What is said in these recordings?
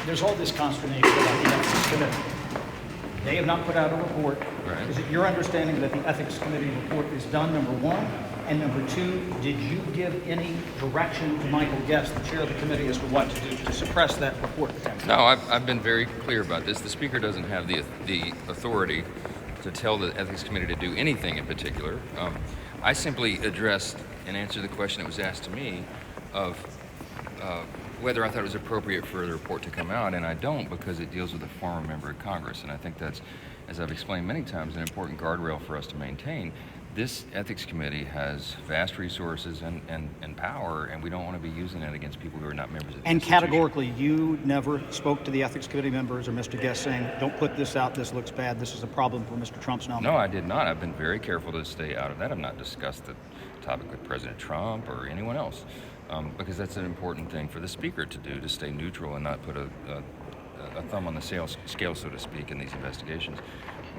there's all this consternation about the Ethics Committee. They have not put out a report. Right. Is it your understanding that the Ethics Committee report is done, number one? And number two, did you give any direction to Michael Gaetz, the chair of the committee, as to what to do to suppress that report? No, I've been very clear about this. The Speaker doesn't have the authority to tell the Ethics Committee to do anything in particular. I simply addressed and answered the question that was asked to me of whether I thought it was appropriate for the report to come out, and I don't, because it deals with a former member of Congress, and I think that's, as I've explained many times, an important guardrail for us to maintain. This Ethics Committee has vast resources and power, and we don't want to be using it against people who are not members of the And institution. categorically, you never spoke to the Ethics Committee members or Mr. Gaetz saying, don't put this out, this looks bad, this is a problem for Mr. Trump's nominee? No, I did not. I've been very careful to stay out of that. I've not discussed the topic with President Trump or anyone else, because that's an important thing for the Speaker to do, to stay neutral and not put a thumb on the scale, so to speak, in these investigations.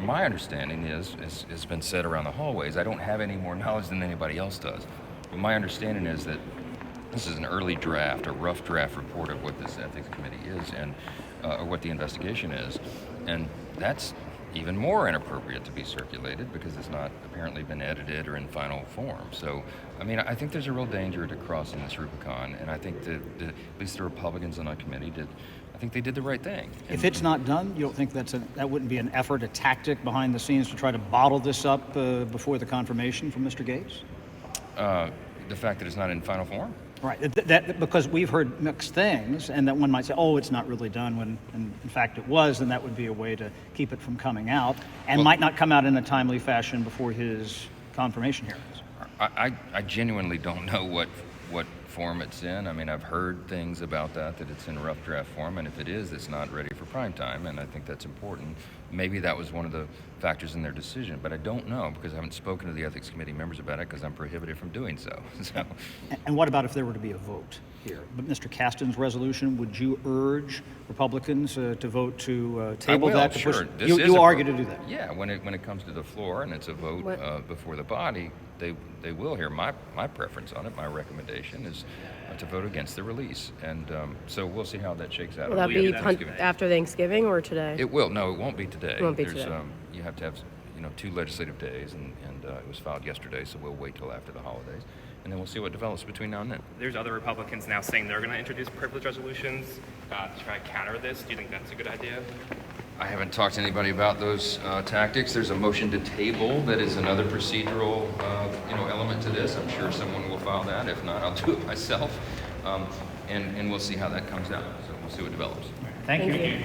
My understanding is, as has been said around the hallways, I don't have any more knowledge than anybody else does. But my understanding is that this is an early draft, a rough draft report of what this Ethics Committee is, and or what the investigation is. And that's even more inappropriate to be circulated because it's not apparently been edited or in final form. So, I mean, I think there's a real danger to crossing this Rubicon, and I think that at least the Republicans on our committee did the right thing. If it's not done, you don't think that wouldn't be an effort, a tactic behind the scenes to try to bottle this up before the confirmation from Mr. Gaetz? The fact that it's not in final form? Right, that because we've heard mixed things, and that one might say, oh, it's not really done, when in fact it was, and that would be a way to keep it from coming out, and might not come out in a timely fashion before his confirmation hearings. I genuinely don't know what form it's in. I mean, I've heard things about that it's in rough draft form, and if it is, it's not ready for prime time, and I think that's important. Maybe that was one of the factors in their decision, but I don't know because I haven't spoken to the Ethics Committee members about it because I'm prohibited from doing so. And what about if there were to be a vote here? But Mr. Kasten's resolution, would you urge Republicans to vote to table that? Sure. You argue to do that? Yeah, when it comes to the floor and it's a vote before the body, they will hear my preference on it. My recommendation is to vote against the release, and so we'll see how that shakes out. Will that be after Thanksgiving or today? It will. No, it won't be today. It won't be today. You have to have 2 legislative days, and it was filed yesterday, so we'll wait till after the holidays, and then we'll see what develops between now and then. There's other Republicans now saying they're going to introduce privilege resolutions to try to counter this. Do you think that's a good idea? I haven't talked to anybody about those tactics. There's a motion to table that is another procedural element to this. I'm sure someone will file that. If not, I'll do it myself. And we'll see how that comes out. So we'll see what develops. Thank you.